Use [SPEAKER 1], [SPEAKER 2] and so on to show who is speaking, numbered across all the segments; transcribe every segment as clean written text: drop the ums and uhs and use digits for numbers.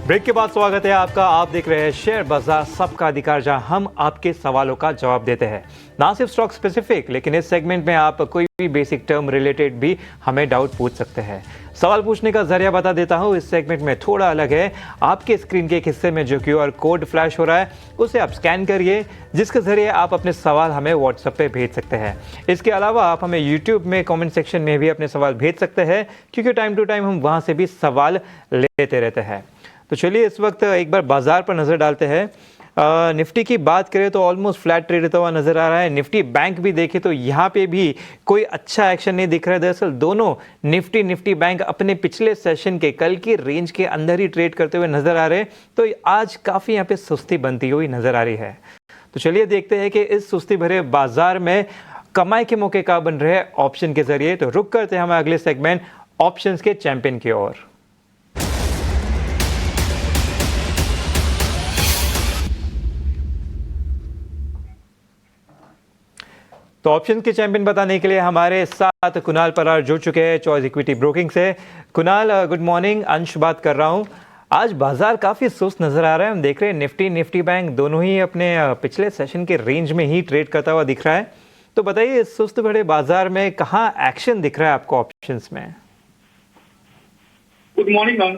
[SPEAKER 1] Break के बाद स्वागत है आपका। आप देख रहे हैं शेयर बाजार सबका अधिकार, जहां हम आपके सवालों का जवाब देते हैं। ना सिर्फ स्टॉक स्पेसिफिक, लेकिन इस सेगमेंट में आप कोई भी बेसिक टर्म रिलेटेड भी हमें डाउट पूछ सकते हैं। सवाल पूछने का जरिया बता देता हूं, इस सेगमेंट में थोड़ा अलग है। आपके स्क्रीन के एक हिस्से में जो QR कोड फ्लैश हो रहा है, उसे आप स्कैन करिए, जिसके जरिए आप अपने सवाल हमें व्हाट्सएप पे भेज सकते हैं। इसके अलावा आप हमें यूट्यूब में कमेंट सेक्शन में भी अपने सवाल भेज सकते हैं, क्योंकि टाइम टू टाइम हम वहां से भी सवाल लेते रहते हैं। तो चलिए इस वक्त एक बार बाजार पर नजर डालते हैं। निफ्टी की बात करें तो ऑलमोस्ट फ्लैट ट्रेड होता हुआ नजर आ रहा है। निफ्टी बैंक भी देखें तो यहाँ पे भी कोई अच्छा एक्शन नहीं दिख रहा है। दरअसल दोनों निफ्टी बैंक अपने पिछले सेशन के कल की रेंज के अंदर ही ट्रेड करते हुए नजर आ रहे हैं। तो आज काफी यहाँ पे सुस्ती बनती हुई नजर आ रही है। तो चलिए देखते हैं कि इस सुस्ती भरे बाजार में कमाई के मौके कहाँ बन रहे हैं ऑप्शन के जरिए। तो रुक करते हैं हमारे अगले सेगमेंट ऑप्शंस के चैंपियन की ओर। तो ऑप्शन के चैंपियन बताने के लिए हमारे साथ कुणाल परार जुड़ चुके हैं चॉइस इक्विटी ब्रोकिंग से। Kunal, good morning. अंश बात कर रहा हूं। आज बाजार काफी सुस्त नजर आ रहा है। हम देख रहे हैं निफ्टी बैंक दोनों ही अपने पिछले सेशन के रेंज में ही ट्रेड करता हुआ दिख रहा है। तो बताइए, इस सुस्त भरे बाजार में कहाँ एक्शन दिख रहा है आपको ऑप्शंस में?
[SPEAKER 2] गुड मॉर्निंग अंश।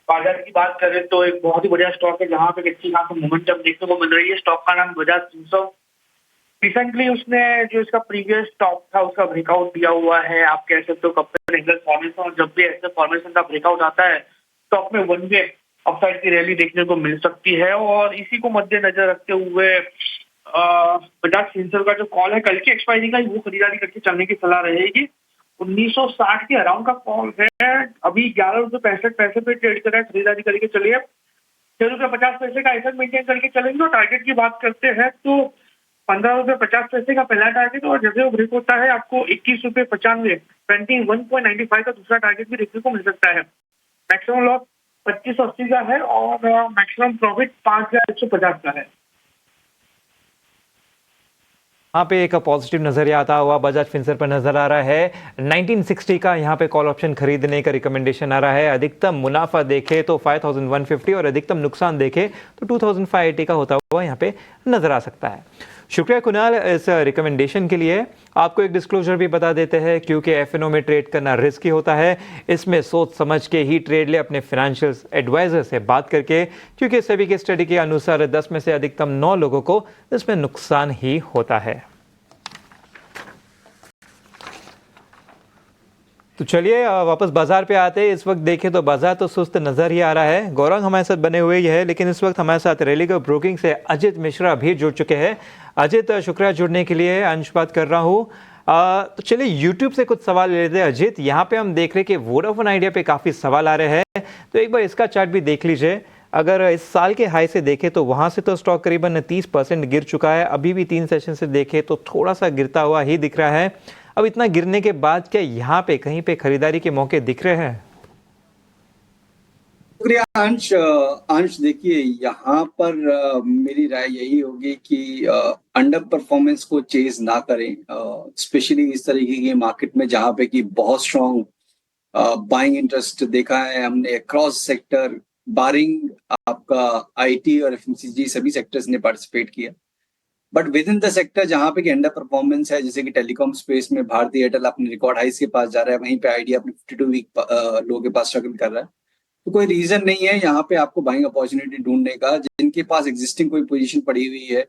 [SPEAKER 2] बाजार की बात करें तो एक बहुत ही बढ़िया स्टॉक है, जहाँ पे अच्छी खासी मोमेंटम देखने को मिल रही है। स्टॉक का नाम बजाज फिनसर्व। रिसेंटली उसने जो इसका प्रीवियस टॉप था उसका ब्रेकआउट दिया हुआ है। आप कह सकते हो कपल रेगुलर फॉर्मेशन, और जब भी ऐसे फॉर्मेशन का ब्रेकआउट आता है स्टॉक में वन वे अपसाइड की रैली देखने को मिल सकती है। और इसी को मद्देनजर रखते हुए बजाज फिनसर्व का जो कॉल है कल की एक्सपायरी का, वो खरीदारी करके चलने की सलाह रहेगी। 1960 के अराउंड का कॉल है। अभी 11.65 पे ट्रेड कर रहा है। खरीदारी करके चलिए। 6.50 का ऐसा मेंटेन करके चलेंगे। और टारगेट की बात करते हैं तो 15.50 का पहला टारगेट, और जैसे वो ब्रेक होता है आपको 21.95 21.95 का दूसरा टारगेट भी देखने को मिल सकता है। मैक्सिमम लॉस 2580 का है और मैक्सिमम प्रॉफिट 5150 का है।
[SPEAKER 1] यहाँ पे एक पॉजिटिव नजरिया आता हुआ बजाज फिनसर्व पर नजर आ रहा है। 1960 का यहाँ पे कॉल ऑप्शन खरीदने का रिकमेंडेशन आ रहा है। अधिकतम मुनाफा देखे तो 5150 और अधिकतम नुकसान देखे तो 2580 का होता हुआ यहाँ पे नजर आ सकता है। शुक्रिया कुणाल इस रिकमेंडेशन के लिए। आपको एक डिस्क्लोजर भी बता देते हैं, क्योंकि FNO में ट्रेड करना रिस्की होता है। इसमें सोच समझ के ही ट्रेड ले, अपने फाइनेंशियल एडवाइजर से बात करके, क्योंकि सभी के स्टडी के अनुसार 10 में से अधिकतम 9 लोगों को इसमें नुकसान ही होता है। तो चलिए वापस बाजार पे आते हैं। इस वक्त देखें तो बाजार तो सुस्त नजर ही आ रहा है। गौरंग हमारे साथ बने हुए ही है, लेकिन इस वक्त हमारे साथ रेलिगो ब्रोकिंग से अजित मिश्रा भी जुड़ चुके हैं। अजित, शुक्रिया जुड़ने के लिए। अंश बात कर रहा हूँ। तो चलिए यूट्यूब से कुछ सवाल ले लेते हैं। अजित, यहाँ पे हम देख रहे हैं कि वोडाफोन आइडिया पे काफी सवाल आ रहे हैं, तो एक बार इसका चार्ट भी देख लीजिए। अगर इस साल के हाई से देखें तो वहां से तो स्टॉक करीबन 30% गिर चुका है। अभी भी 3 सेशन से देखें तो थोड़ा सा गिरता हुआ ही दिख रहा है। अब इतना गिरने के बाद क्या यहाँ पे कहीं पे खरीदारी के मौके दिख रहे हैं?
[SPEAKER 3] शुक्रिया अंश। देखिए, यहाँ पर मेरी राय यही होगी कि अंडर परफॉर्मेंस को चेज ना करें, स्पेशली इस तरीके की मार्केट में जहाँ पे कि बहुत स्ट्रॉन्ग बाइंग इंटरेस्ट देखा है हमने अक्रॉस सेक्टर, बारिंग आपका IT और FMCG सभी सेक्टर्स ने पार्टिसिपेट किया। But with in the sector जहाँ पे कि अंडर परफॉर्मेंस है, जैसे कि टेलीकॉम स्पेस में भारती एयरटेल अपने रिकॉर्ड हाइस के पास जा रहा है, वहीं पे आइडिया अपने 52 वीक लो के पास स्ट्रगल कर रहा है। तो कोई रीजन नहीं है यहाँ पे आपको बाइंग अपॉर्चुनिटी ढूंढने का। जिनके पास एग्जिस्टिंग कोई पोजीशन पड़ी हुई है,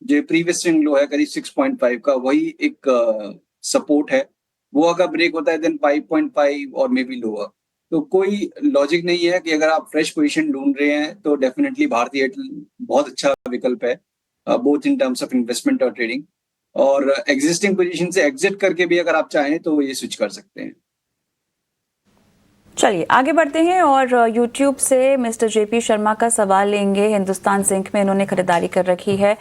[SPEAKER 3] जो प्रीवियस स्विंग लो है करीब 6.5 का, वही एक सपोर्ट है। वो अगर ब्रेक होता है देन 5.5 और मे बी लोअर। तो कोई लॉजिक नहीं है कि अगर आप फ्रेश पोजीशन ढूंढ रहे हैं तो डेफिनेटली भारती एयरटेल बहुत अच्छा विकल्प है, both in terms of investment और ट्रेडिंग। और एग्जिस्टिंग पोजीशन से एग्जिट करके भी अगर आप चाहें तो ये स्विच कर सकते हैं।
[SPEAKER 4] चलिए आगे बढ़ते हैं और YouTube से मिस्टर JP शर्मा का सवाल लेंगे। हिंदुस्तान जिंक में इन्होंने खरीदारी कर रखी है।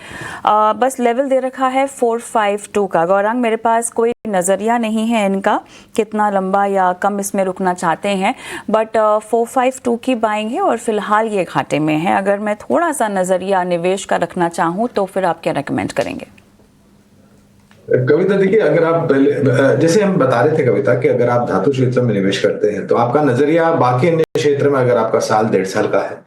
[SPEAKER 4] बस लेवल दे रखा है 452 का। गौरांग, मेरे पास कोई नज़रिया नहीं है इनका कितना लंबा या कम इसमें रुकना चाहते हैं, बट 452 की बाइंग है और फिलहाल ये घाटे में है। अगर मैं थोड़ा सा नज़रिया निवेश का रखना चाहूँ तो फिर आप क्या रेकमेंड करेंगे?
[SPEAKER 5] कविता देखिए, अगर आप पहले जैसे हम बता रहे थे कविता कि अगर आप धातु क्षेत्र में निवेश करते हैं तो आपका नजरिया बाकी अन्य क्षेत्र में, अगर आपका साल 1.5 साल का है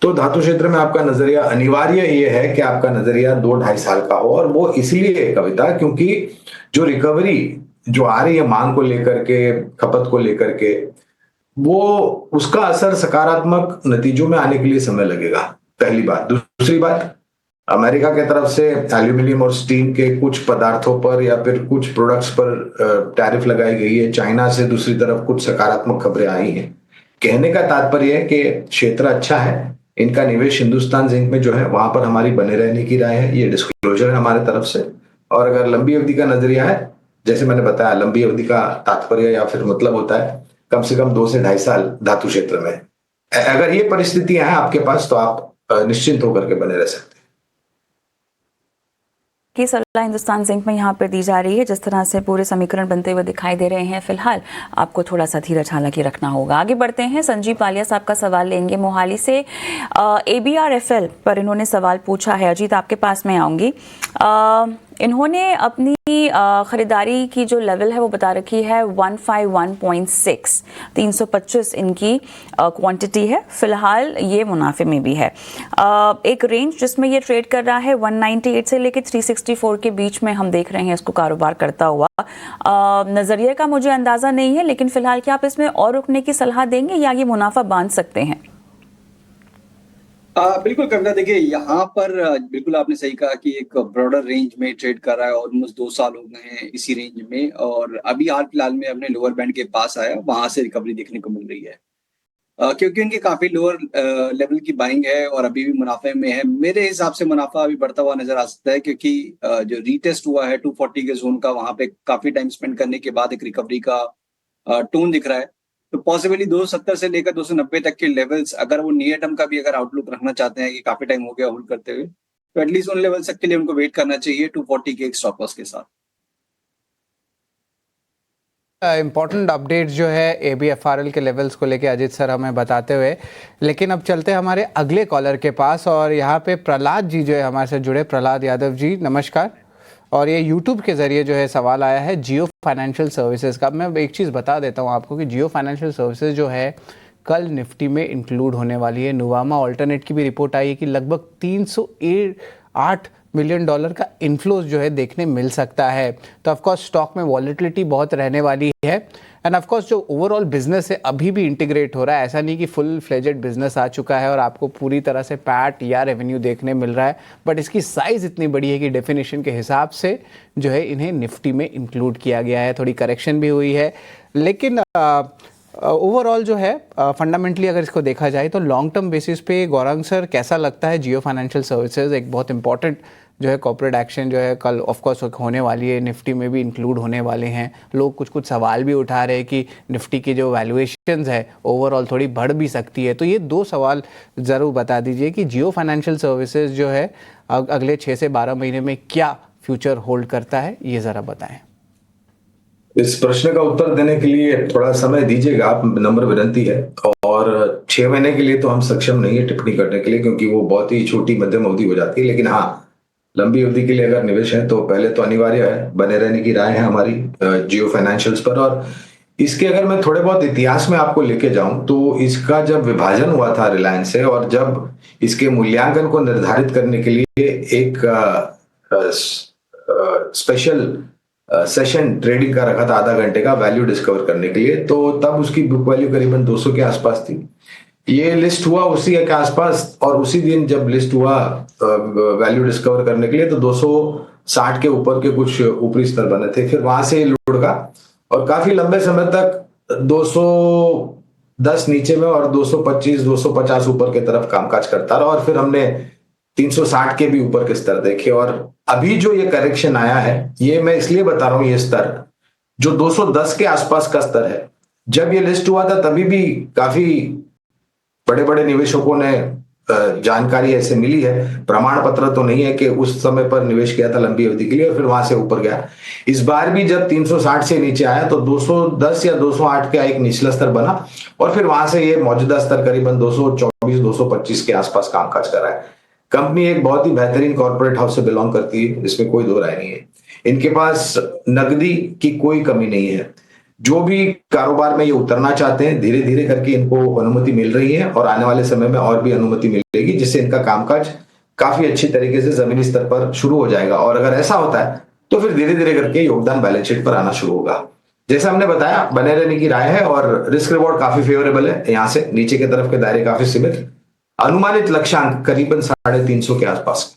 [SPEAKER 5] तो धातु क्षेत्र में आपका नजरिया अनिवार्य ये है कि आपका नजरिया 2-2.5 साल का हो। और वो इसलिए कविता, क्योंकि जो रिकवरी जो आ रही है मांग को लेकर के, खपत को लेकर के, वो उसका असर सकारात्मक नतीजों में आने के लिए समय लगेगा, पहली बात। दूसरी बात, अमेरिका के तरफ से एल्यूमिनियम और स्टील के कुछ पदार्थों पर या फिर कुछ प्रोडक्ट्स पर टैरिफ लगाई गई है। चाइना से दूसरी तरफ कुछ सकारात्मक खबरें आई हैं। कहने का तात्पर्य है कि क्षेत्र अच्छा है, इनका निवेश हिंदुस्तान जिंक में जो है वहां पर हमारी बने रहने की राय है। ये डिस्क्लोजर है हमारे तरफ से। और अगर लंबी अवधि का नजरिया है, जैसे मैंने बताया, लंबी अवधि का तात्पर्य या फिर मतलब होता है कम से कम 2 से 2.5 साल धातु क्षेत्र में। अगर ये परिस्थितियां हैं आपके पास तो आप निश्चिंत होकर के बने रह सकते हैं।
[SPEAKER 4] की सलाह हिंदुस्तान जिंक में यहाँ पर दी जा रही है। जिस तरह से पूरे समीकरण बनते हुए दिखाई दे रहे हैं, फिलहाल आपको थोड़ा सा धीरज हालांकि रखना होगा। आगे बढ़ते हैं, संजीव पालिया साहब का सवाल लेंगे मोहाली से। ABRFL पर इन्होंने सवाल पूछा है। अजीत, आपके पास मैं आऊँगी। इन्होंने अपनी ख़रीदारी की जो लेवल है वो बता रखी है 151.6, 325 इनकी क्वांटिटी है। फिलहाल ये मुनाफे में भी है। एक रेंज जिसमें ये ट्रेड कर रहा है 198 से लेकर 364 के बीच में हम देख रहे हैं इसको कारोबार करता हुआ। नज़रिए का मुझे अंदाज़ा नहीं है, लेकिन फिलहाल क्या आप इसमें और रुकने की सलाह देंगे या ये मुनाफा बांध सकते हैं?
[SPEAKER 3] बिल्कुल कविता, देखिए यहाँ पर बिल्कुल आपने सही कहा कि एक ब्रॉडर रेंज में ट्रेड कर रहा है। ऑलमोस्ट 2 साल हो गए हैं इसी रेंज में, और अभी हाल फिलहाल में अपने लोअर बैंड के पास आया, वहां से रिकवरी देखने को मिल रही है। क्योंकि उनकी काफी लोअर लेवल की बाइंग है और अभी भी मुनाफे में है। मेरे हिसाब से मुनाफा अभी बढ़ता हुआ नजर आ सकता है, क्योंकि जो रीटेस्ट हुआ है 240 के जोन का, वहां पे काफी टाइम स्पेंड करने के बाद एक रिकवरी का टोन दिख रहा है। तो पॉसिबली 270 से लेकर 290 तक के लेवल्स, अगर वो नियर टर्म का भी अगर आउटलुक रखना चाहते हैं कि काफी टाइम हो गया होल्ड करते हुए, तो एटलीस्ट उन लेवल्स तक के लिए उनको वेट करना चाहिए 240 के एक स्टॉप लॉस के साथ।
[SPEAKER 6] इम्पॉर्टेंट अपडेट जो है ABFRL के लेवल्स को लेके अजीत सर हमें बताते हुए, लेकिन अब चलते हैं हमारे अगले कॉलर के पास। और यहाँ पे प्रहलाद जी जो है हमारे साथ जुड़े। प्रहलाद यादव जी, नमस्कार। और ये YouTube के ज़रिए जो है सवाल आया है जियो फाइनेंशियल सर्विसेज का। मैं एक चीज़ बता देता हूँ आपको कि जियो फाइनेंशियल सर्विसेज जो है कल निफ्टी में इंक्लूड होने वाली है। नुवामा ऑल्टरनेट की भी रिपोर्ट आई है कि लगभग $308 मिलियन का इन्फ्लोज जो है देखने मिल सकता है। तो ऑफकोर्स स्टॉक में वॉलेटिलिटी बहुत रहने वाली है। एंड ऑफकोर्स जो ओवरऑल बिजनेस है अभी भी इंटीग्रेट हो रहा है। ऐसा नहीं कि फुल फ्लेजेड बिजनेस आ चुका है और आपको पूरी तरह से पैट या रेवेन्यू देखने मिल रहा है, बट इसकी साइज़ इतनी बड़ी है कि डेफिनेशन के हिसाब से जो है इन्हें निफ्टी में इंक्लूड किया गया है। थोड़ी करेक्शन भी हुई है, लेकिन ओवरऑल जो है फंडामेंटली अगर इसको देखा जाए तो लॉन्ग टर्म बेसिस पे गौरांग सर कैसा लगता है जियो फाइनेंशियल सर्विसेज? एक बहुत इंपॉर्टेंट जो है कॉर्पोरेट एक्शन जो है कल ऑफकोर्स होने वाली है, निफ्टी में भी इंक्लूड होने वाले हैं। लोग कुछ सवाल भी उठा रहे हैं कि निफ्टी की जो वैल्यूएशंस है ओवरऑल थोड़ी बढ़ भी सकती है। तो ये 2 सवाल ज़रूर बता दीजिए कि जियो फाइनेंशियल सर्विसेज जो है अगले 6 से 12 महीने में क्या फ्यूचर होल्ड करता है, ये ज़रा बताएं।
[SPEAKER 5] इस प्रश्न का उत्तर देने के लिए थोड़ा समय दीजिएगा, आप, नम्र विनती है। और 6 महीने के लिए तो हम सक्षम नहीं है टिप्पणी करने के लिए, क्योंकि वो बहुत ही छोटी मध्यम अवधि हो जाती है। लेकिन हाँ, लंबी अवधि के लिए अगर निवेश है तो पहले तो अनिवार्य है, बने रहने की राय है हमारी जियो फाइनेंशियल्स पर। और इसके अगर मैं थोड़े बहुत इतिहास में आपको लेके जाऊं तो इसका जब विभाजन हुआ था रिलायंस से, और जब इसके मूल्यांकन को निर्धारित करने के लिए एक स्पेशल सेशन ट्रेडिंग का रखा था आधा घंटे का वैल्यू डिस्कवर करने के लिए, तो तब उसकी बुक वैल्यू करीबन 200 के आसपास थी। ये लिस्ट हुआ उसी के आसपास, और उसी दिन जब लिस्ट हुआ वैल्यू डिस्कवर करने के लिए तो 260 के ऊपर के कुछ ऊपरी स्तर बने थे। फिर वहां से लुढ़का और काफी लंबे समय तक 210 नीचे में और 225 250 ऊपर के तरफ कामकाज करता रहा। और फिर हमने 360 के भी ऊपर के स्तर देखे। और अभी जो ये करेक्शन आया है, ये मैं इसलिए बता रहा हूं, ये स्तर जो 210 के आसपास का स्तर है, जब ये लिस्ट हुआ था तभी भी काफी बड़े बड़े निवेशकों ने जानकारी ऐसे मिली है, प्रमाण पत्र तो नहीं है, कि उस समय पर निवेश किया था लंबी अवधि के लिए और फिर वहां से ऊपर गया। इस बार भी जब 360 से नीचे आया तो 210 या 208 का एक निचला स्तर बना, और फिर वहां से ये मौजूदा स्तर करीबन 224 225 के आसपास कामकाज कर रहा है। कंपनी एक बहुत ही बेहतरीन कॉर्पोरेट हाउस से बिलोंग करती है, इसमें कोई दो राय नहीं है। इनके पास नकदी की कोई कमी नहीं है। जो भी कारोबार में ये उतरना चाहते हैं, धीरे धीरे करके इनको अनुमति मिल रही है और आने वाले समय में और भी अनुमति मिलेगी, जिससे इनका कामकाज काफी अच्छी तरीके से जमीनी स्तर पर शुरू हो जाएगा। और अगर ऐसा होता है तो फिर धीरे धीरे करके योगदान बैलेंस शीट पर आना शुरू होगा। जैसा हमने बताया, बने रहने की राय है और रिस्क रिवॉर्ड काफी फेवरेबल है। यहां से नीचे की तरफ के दायरे काफी सीमित, अनुमानित लक्ष्यांक करीबन 350 के आसपास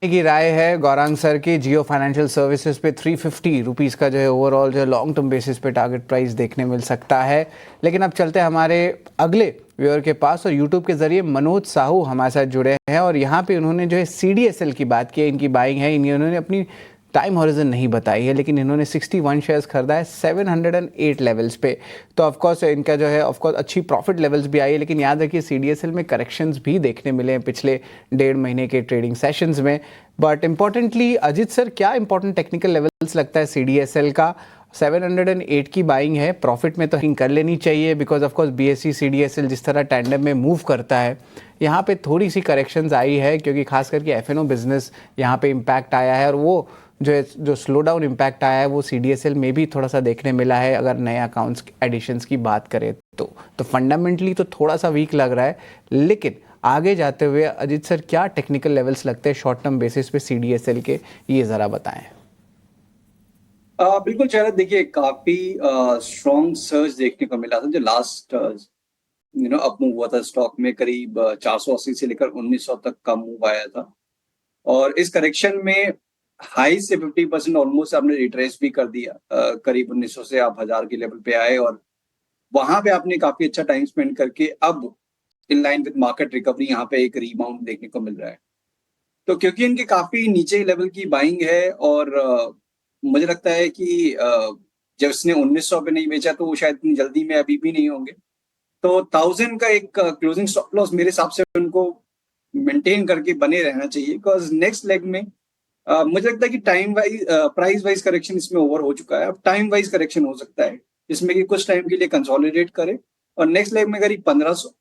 [SPEAKER 6] की राय है गौरांग सर की। जियो फाइनेंशियल सर्विसेज पे 350 रुपीज़ का जो है ओवरऑल जो है लॉन्ग टर्म बेसिस पे टारगेट प्राइस देखने मिल सकता है। लेकिन अब चलते हैं हमारे अगले व्यूअर के पास, और यूट्यूब के जरिए मनोज साहू हमारे साथ जुड़े हैं और यहाँ पे उन्होंने जो है CDSL की बात की है, इनकी बाइंग है। इन्होंने अपनी टाइम हॉरिजन नहीं बताई है, लेकिन इन्होंने 61 शेयर्स खरीदा है 708 लेवल्स पे। तो ऑफकोर्स इनका जो है ऑफकोर्स अच्छी प्रॉफिट लेवल्स भी आई है, लेकिन याद रखिए CDSL में करेक्शंस भी देखने मिले हैं पिछले 1.5 महीने के ट्रेडिंग सेशंस में। बट इंपॉर्टेंटली अजित सर, क्या इंपॉर्टेंट टेक्निकल लेवल्स लगता है CDSL का? 708 की बाइंग है, प्रॉफिट में तो हिंग कर लेनी चाहिए, because of course BSE CDSL जिस तरह टैंडम में मूव करता है, यहाँ पे थोड़ी सी करेक्शंस आई है, क्योंकि खास करके FNO बिजनेस यहाँ पे इम्पैक्ट आया है, और वो जो स्लो डाउन इम्पैक्ट आया है वो CDSL में भी थोड़ा सा देखने मिला है, अगर नए अकाउंट्स एडिशंस की बात करें तो फंडामेंटली तो थोड़ा सा वीक लग रहा है। लेकिन आगे जाते हुए अजित सर, क्या टेक्निकल लेवल्स लगते हैं शॉर्ट टर्म बेसिस पे CDSL के, ये ज़रा बताएं।
[SPEAKER 3] बिल्कुल शरद, देखिए काफी स्ट्रॉन्ग सर्ज देखने को मिला था। जो लास्ट अप मूव हुआ था स्टॉक में, करीब 480 से लेकर 1900 तक का मूव आया था, और इस करेक्शन में हाई से 50% ऑलमोस्ट आपने रिट्रेस भी कर दिया। करीब 1900 से आप 1000 के लेवल पे आए, और वहां पे आपने काफी अच्छा टाइम स्पेंड करके अब in line with market recovery यहाँ पे एक रीबाउंड देखने को मिल रहा है। तो क्योंकि इनके काफी नीचे लेवल की बाइंग है, और मुझे लगता है कि जब इसने 1900 पे नहीं बेचा तो वो शायद इतनी जल्दी में अभी भी नहीं होंगे। तो 1000 का एक क्लोजिंग स्टॉप लॉस मेरे हिसाब से उनको मेंटेन करके बने रहना चाहिए, बिकॉज नेक्स्ट लेग में मुझे लगता है कि time wise price wise correction इसमें ओवर हो चुका है। अब टाइम वाइज करेक्शन हो सकता है जिसमें कि कुछ टाइम के लिए कंसोलिडेट करे, और नेक्स्ट लेग में करीब 1500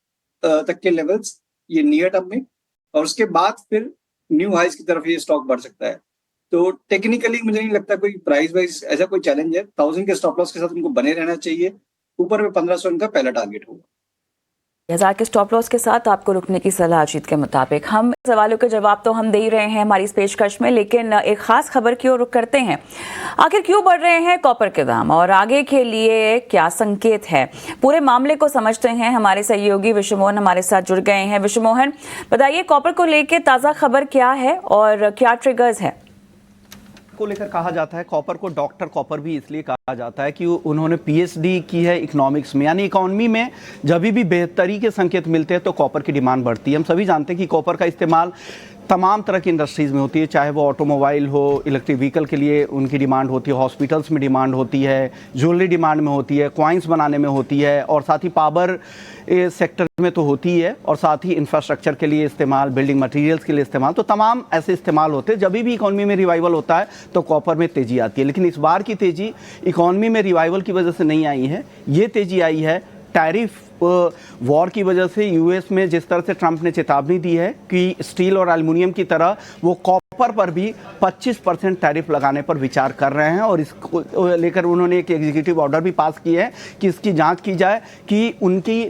[SPEAKER 3] तक के लेवल्स ये नियर टर्म में, और उसके बाद फिर न्यू हाइज की तरफ ये स्टॉक बढ़ सकता है। तो टेक्निकली मुझे नहीं लगता कोई प्राइस वाइज ऐसा कोई चैलेंज है। 1000 के स्टॉप लॉस के साथ उनको बने रहना चाहिए, ऊपर में 1500 इनका पहला टारगेट होगा।
[SPEAKER 4] 1000 के स्टॉप लॉस के साथ आपको रुकने की सलाह अजीत के मुताबिक। हम सवालों के जवाब तो हम दे ही रहे हैं हमारी इस पेशकश में, लेकिन एक खास खबर की ओर रुख करते हैं। आखिर क्यों बढ़ रहे हैं कॉपर के दाम और आगे के लिए क्या संकेत है, पूरे मामले को समझते हैं। हमारे सहयोगी विश्व मोहन हमारे साथ जुड़ गए हैं। विश्व मोहन, बताइए कॉपर को लेकर ताज़ा खबर क्या है और क्या ट्रिगर्स है?
[SPEAKER 7] को लेकर कहा जाता है, कॉपर को डॉक्टर कॉपर भी इसलिए कहा जाता है कि उन्होंने PhD की है इकोनॉमिक्स में, यानी इकोनॉमी में जब भी बेहतरी के संकेत मिलते हैं तो कॉपर की डिमांड बढ़ती है। हम सभी जानते हैं कि कॉपर का इस्तेमाल तमाम तरह की इंडस्ट्रीज़ में होती है, चाहे वो ऑटोमोबाइल हो, इलेक्ट्रिक व्हीकल के लिए उनकी डिमांड होती है, हॉस्पिटल्स में डिमांड होती है, ज्वेलरी डिमांड में होती है, कॉइन्स बनाने में होती है, और साथ ही पावर सेक्टर में तो होती है, और साथ ही इंफ्रास्ट्रक्चर के लिए इस्तेमाल, बिल्डिंग मटेरियल्स के लिए इस्तेमाल, तो तमाम ऐसे इस्तेमाल होते हैं। जब भी इकोनॉमी में रिवाइवल होता है तो कॉपर में तेज़ी आती है। लेकिन इस बार की तेज़ी इकोनॉमी में रिवाइवल की वजह से नहीं आई है, ये तेज़ी आई है टैरिफ वॉर की वजह से। यूएस में जिस तरह से ट्रंप ने चेतावनी दी है कि स्टील और एल्युमिनियम की तरह वो कॉपर पर भी 25% टैरिफ लगाने पर विचार कर रहे हैं, और इसको लेकर उन्होंने एक एग्जीक्यूटिव ऑर्डर भी पास किया है कि इसकी जांच की जाए कि उनकी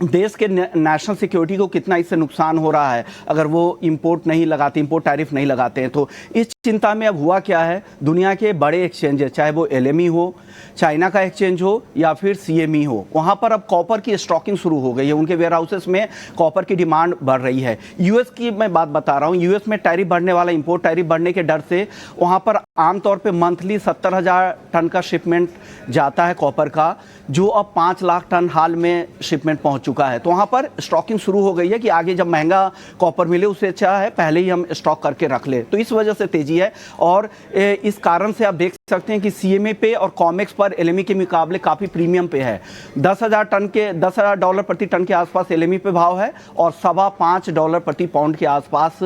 [SPEAKER 7] देश के नेशनल सिक्योरिटी को कितना इससे नुकसान हो रहा है अगर वो इंपोर्ट नहीं लगाते, इंपोर्ट टैरिफ नहीं लगाते हैं। तो इस चिंता में अब हुआ क्या है, दुनिया के बड़े एक्सचेंज है, चाहे वो LME हो, चाइना का एक्सचेंज हो या फिर CME हो, वहाँ पर अब कॉपर की स्टॉकिंग शुरू हो गई है। उनके वेयर हाउसेस में कॉपर की डिमांड बढ़ रही है। यूएस की मैं बात बता रहा हूँ, यूएस में टैरिफ बढ़ने वाला, इंपोर्ट टैरिफ बढ़ने के डर से वहाँ पर आमतौर पर मंथली 70,000 टन का शिपमेंट जाता है कॉपर का, जो अब 5 लाख टन हाल में शिपमेंट पहुँच चुका है। तो वहाँ पर स्टॉकिंग शुरू हो गई है कि आगे जब महंगा कॉपर मिले उससे अच्छा है पहले ही हम स्टॉक करके रख ले। तो इस वजह से तेजी है, और इस कारण से आप देख सकते हैं कि CME पे और कॉमेक्स पर LME के मुकाबले काफ़ी प्रीमियम पे है। $10,000 प्रति टन के आसपास LME पे भाव है, और $5.25 प्रति पाउंड के आसपास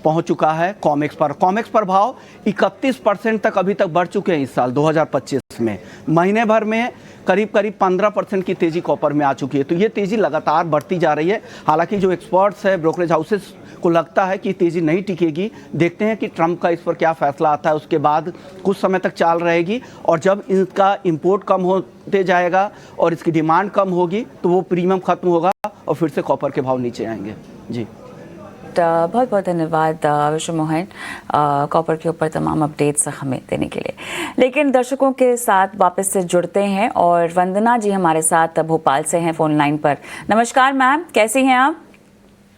[SPEAKER 7] पहुंच चुका है कॉमेक्स पर। कॉमेक्स पर भाव 31% तक अभी तक बढ़ चुके हैं इस साल 2025 में। महीने भर में करीब करीब 15% की तेज़ी कॉपर में आ चुकी है। तो ये तेज़ी लगातार बढ़ती जा रही है। हालांकि जो एक्सपर्ट्स है, ब्रोकरेज हाउसेस को लगता है कि तेज़ी नहीं टिकेगी। देखते हैं कि ट्रंप का इस पर क्या फैसला आता है, उसके बाद कुछ समय तक चाल रहेगी और जब इनका इंपोर्ट कम होते जाएगा और इसकी डिमांड कम होगी तो वो प्रीमियम खत्म होगा और फिर से कॉपर के भाव नीचे आएंगे। जी
[SPEAKER 4] बहुत बहुत धन्यवाद विश्व मोहन कॉपर के ऊपर तमाम अपडेट्स हमें देने के लिए। लेकिन दर्शकों के साथ वापस से जुड़ते हैं और वंदना जी हमारे साथ भोपाल से हैं फोन लाइन पर। नमस्कार मैम, कैसी हैं आप?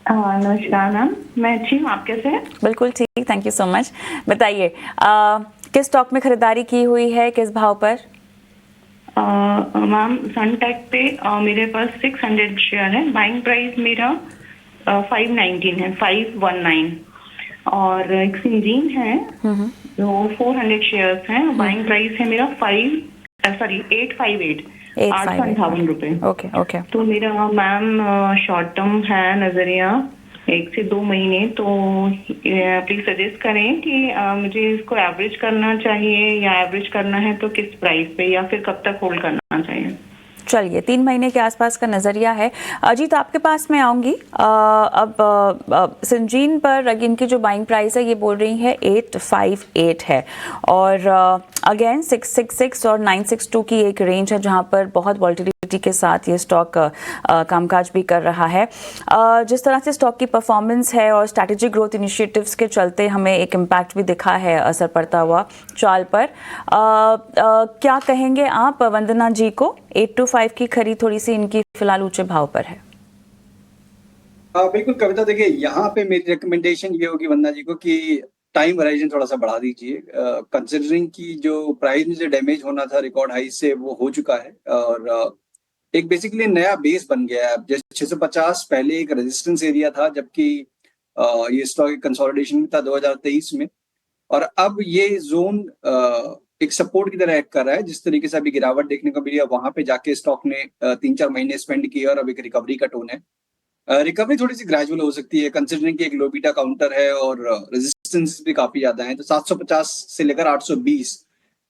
[SPEAKER 8] नमस्कार मैम, मैं अच्छी हूँ, आप कैसे हैं?
[SPEAKER 4] बिल्कुल ठीक, थैंक यू सो मच। बताइए किस स्टॉक में खरीदारी की हुई है, किस भाव पर?
[SPEAKER 8] मैम सनटेक पे मेरे पास 600 शेयर है, बाइंग प्राइस मेरा 519 है, 519। और एक सिंजीन है जो 400 शेयर्स हैं, बाइंग प्राइस है मेरा 858 ₹858।
[SPEAKER 4] Okay okay.
[SPEAKER 8] तो मेरा मैम शॉर्ट टर्म है नजरिया 1 से 2 महीने, तो प्लीज सजेस्ट करें कि मुझे इसको एवरेज करना चाहिए या एवरेज करना है तो किस प्राइस पे या फिर कब तक होल्ड करना चाहिए?
[SPEAKER 4] चलिए 3 महीने के आसपास का नज़रिया है। अजीत आपके पास मैं आऊँगी। अब सिंजीन पर इनकी जो बाइंग प्राइस है ये बोल रही है 858 है और अगेन 666 और 962 की एक रेंज है जहाँ पर बहुत वॉल्टिलिटी के साथ ये स्टॉक कामकाज भी कर रहा है। जिस तरह से स्टॉक की परफॉर्मेंस है और स्ट्रैटेजिक ग्रोथ इनिशिएटिव्स के चलते हमें एक इम्पैक्ट भी दिखा है असर पड़ता हुआ चाल पर। क्या कहेंगे आप वंदना जी को? 825 की खरीद थोड़ी सी इनकी फिलहाल ऊंचे भाव पर है।
[SPEAKER 3] बिल्कुल कविता, देखिए यहाँ पे मेरी रिकमेंडेशन ये होगी वंदना जी को कि टाइम होराइजन थोड़ा सा बढ़ा दीजिए, कंसिडरिंग की जो प्राइस में जो डैमेज होना था रिकॉर्ड हाई से वो हो चुका है और एक बेसिकली नया बेस बन गया है। जैसे 650 पहले एक रेजिस्टेंस एरिया था, जबकि ये स्टॉक कंसोलिडेशन में था 2023 में, और अब ये जोन एक सपोर्ट की तरह एक्ट कर रहा है। जिस तरीके से अभी गिरावट देखने को मिली है वहां पे जाके स्टॉक ने 3-4 महीने स्पेंड किए और अब एक रिकवरी का टोन है। रिकवरी थोड़ी सी ग्रेजुअल हो सकती है कंसिडरिंग कि एक लो बीटा काउंटर है और रेजिस्टेंस भी काफी ज्यादा है। तो 750 से लेकर 820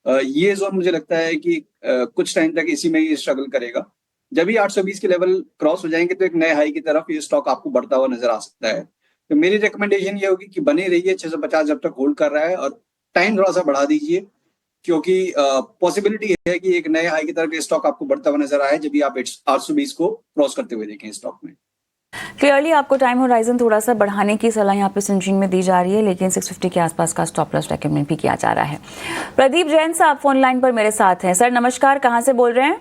[SPEAKER 3] ये जोन मुझे लगता है कि कुछ टाइम तक इसी में ही स्ट्रगल करेगा। जब भी 820 के लेवल क्रॉस हो जाएंगे तो एक नए हाई की तरफ ये स्टॉक आपको बढ़ता हुआ नजर आ सकता है। तो मेरी रिकमेंडेशन ये होगी कि बने रहिए 650 जब तक होल्ड कर रहा है और टाइम थोड़ा सा बढ़ा दीजिए, क्योंकि पॉसिबिलिटी है कि एक नए हाई की तरफ ये स्टॉक आपको बढ़ता हुआ नजर आए जब भी आप 820 को क्रॉस करते हुए देखें स्टॉक में।
[SPEAKER 4] क्लियरली आपको टाइम होराइजन थोड़ा सा बढ़ाने की सलाह यहाँ पे सिंजीन में दी जा रही है, लेकिन 650 के आसपास का स्टॉप लॉस रेकमेंड भी किया जा रहा है। प्रदीप जैन साहब फोन लाइन पर मेरे साथ हैं। सर नमस्कार, कहाँ से बोल रहे हैं?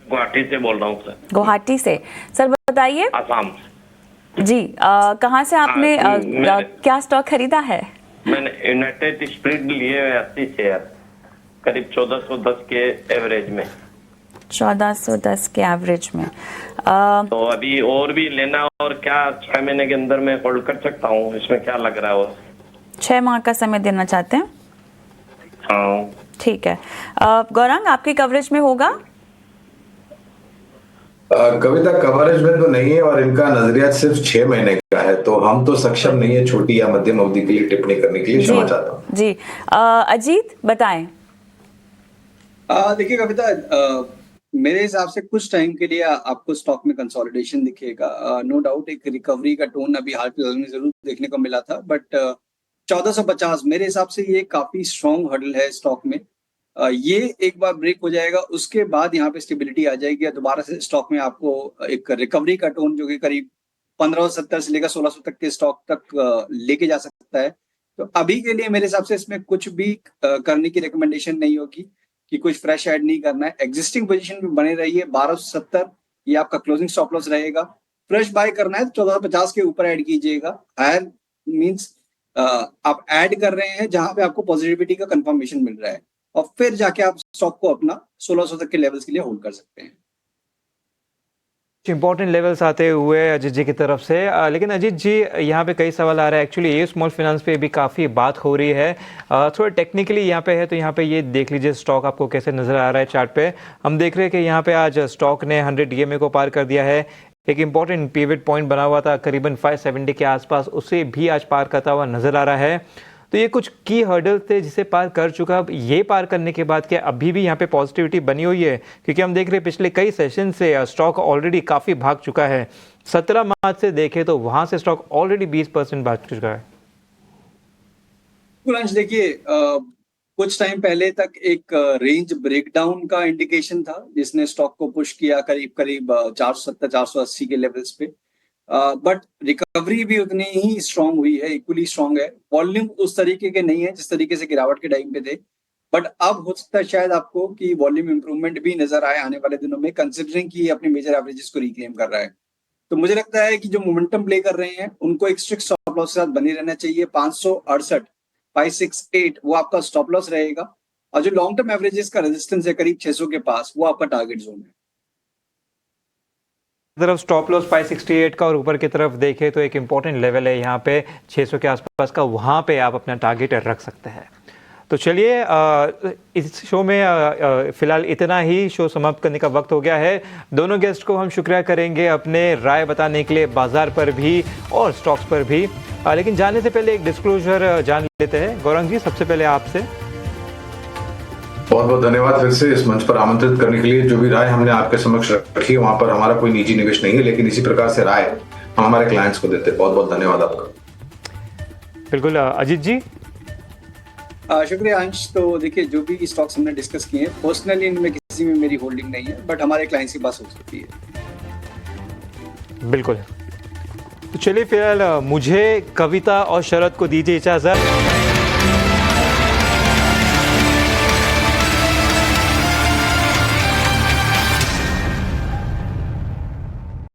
[SPEAKER 9] गुवाहाटी से बोल रहा हूँ सर।
[SPEAKER 4] गुवाहाटी से। सर बताइए।
[SPEAKER 9] आसाम
[SPEAKER 4] जी कहाँ से आपने क्या स्टॉक खरीदा है?
[SPEAKER 9] मैंने यूनाइटेड स्प्रिट लिए हुए 80 शेयर, करीब 1410 के एवरेज में।
[SPEAKER 4] 1410 के एवरेज में
[SPEAKER 9] तो अभी और भी लेना और क्या 6 महीने के अंदर मैं होल्ड कर सकता हूँ? इसमें क्या लग रहा है? वो
[SPEAKER 4] 6 माह का समय देना चाहते हैं?
[SPEAKER 9] हाँ
[SPEAKER 4] ठीक है। गौरांग आपकी कवरेज में होगा?
[SPEAKER 5] कविता कवरेज में तो नहीं है और इनका नजरिया सिर्फ 6 महीने का है, तो हम तो सक्षम नहीं है छोटी या मध्यम अवधि के लिए टिप्पणी करने के लिए। क्षमा चाहता हूँ
[SPEAKER 4] जी। अजीत बताएं।
[SPEAKER 3] देखिए कविता, मेरे हिसाब से कुछ टाइम के लिए आपको स्टॉक में कंसोलिडेशन दिखेगा। नो डाउट एक रिकवरी का टोन अभी हाल फिलहाल में जरूर देखने को मिला था, बट 1450 मेरे हिसाब से ये काफी स्ट्रॉन्ग हर्डल है स्टॉक में। ये एक बार ब्रेक हो जाएगा उसके बाद यहाँ पे स्टेबिलिटी आ जाएगी, दोबारा से स्टॉक में आपको एक रिकवरी का टोन जो कि करीब 1570 से लेकर 1600 तक के स्टॉक तक लेके जा सकता है। तो अभी के लिए मेरे हिसाब से इसमें कुछ भी करने की रिकमेंडेशन नहीं होगी कि कुछ फ्रेश ऐड नहीं करना है। एग्जिस्टिंग पोजीशन में बने रहिए। 1270 ये आपका क्लोजिंग स्टॉप लॉस रहेगा। फ्रेश बाय करना है तो 1450 के ऊपर ऐड कीजिएगा। हायर मींस आप ऐड कर रहे हैं जहां पे आपको पॉजिटिविटी का कंफर्मेशन मिल रहा है और फिर जाके आप स्टॉक को अपना 1600 तक के लेवल्स के लिए होल्ड कर सकते हैं।
[SPEAKER 1] इंपॉर्टेंट लेवल्स आते हुए अजीत जी की तरफ से, लेकिन अजीत जी यहाँ पे कई सवाल आ रहा है। एक्चुअली ये स्मॉल फाइनेंस पे भी काफ़ी बात हो रही है। थोड़ा टेक्निकली यहाँ पे है तो यहाँ पे ये देख लीजिए स्टॉक आपको कैसे नज़र आ रहा है चार्ट पे। हम देख रहे हैं कि यहाँ पे आज स्टॉक ने 100 EMA को पार कर दिया है। एक इंपॉर्टेंट पिवट पॉइंट बना हुआ था करीबन 570 के आसपास, उसे भी आज पार करता हुआ नज़र आ रहा है। तो ये कुछ की हर्डल थे जिसे पार कर चुका, अब ये पार करने के बाद क्या अभी भी यहाँ पे पॉजिटिविटी बनी हुई है? क्योंकि हम देख रहे हैं पिछले कई सेशन से स्टॉक ऑलरेडी काफ़ी भाग चुका है। 17 मार्च से देखें तो वहाँ से स्टॉक ऑलरेडी 20% भाग चुका है।
[SPEAKER 3] देखिए कुछ टाइम पहले तक एक रेंज ब्रेकडाउन का इंडिकेशन था जिसने स्टॉक को पुश किया करीब करीब 470 480 के लेवल्स पे, बट रिकवरी भी उतनी ही स्ट्रांग हुई है, इक्वली स्ट्रांग है। वॉल्यूम उस तरीके के नहीं है जिस तरीके से गिरावट के टाइम पे थे, बट अब हो सकता है शायद आपको कि वॉल्यूम इंप्रूवमेंट भी नजर आए आने वाले दिनों में, कंसिडरिंग कि अपने मेजर एवरेजेस को रिक्लेम कर रहा है। तो मुझे लगता है कि जो मोमेंटम प्ले कर रहे हैं उनको एक स्ट्रिक्ट स्टॉप लॉस के साथ बने रहना चाहिए। 568 568 वो आपका स्टॉप लॉस रहेगा, और जो लॉन्ग टर्म एवरेजेस का रेजिस्टेंस है करीब 600 के पास, वो आपका टारगेट जोन है।
[SPEAKER 1] तरफ स्टॉप लॉस 568 का और ऊपर की तरफ देखें तो एक इंपॉर्टेंट लेवल है यहाँ पे 600 के आसपास का, वहाँ पे आप अपना टारगेट रख सकते हैं। तो चलिए इस शो में फिलहाल इतना ही, शो समाप्त करने का वक्त हो गया है। दोनों गेस्ट को हम शुक्रिया करेंगे अपने राय बताने के लिए बाजार पर भी और स्टॉक्स पर भी। लेकिन जाने से पहले एक डिस्क्लोजर जान लेते हैं। गौरंग जी, सबसे पहले आपसे
[SPEAKER 5] बहुत बहुत धन्यवाद फिर से इस मंच पर आमंत्रित करने के लिए। जो भी राय हमने आपके समक्ष रखी है वहां पर हमारा कोई निजी निवेश नहीं है, लेकिन इसी प्रकार से राय हम हमारे क्लाइंट्स को देते हैं। बहुत बहुत धन्यवाद आपका।
[SPEAKER 1] बिल्कुल। अजीत जी।
[SPEAKER 3] शुक्रिया अंश। तो देखिए जो भी स्टॉक्स हमने डिस्कस किए हैं, पर्सनली इनमें किसी में मेरी होल्डिंग नहीं है, बट हमारे क्लाइंट्स की बात हो सकती है।
[SPEAKER 1] बिल्कुल। तो चलिए फिलहाल मुझे, कविता और शरद को दीजिए इजाजत।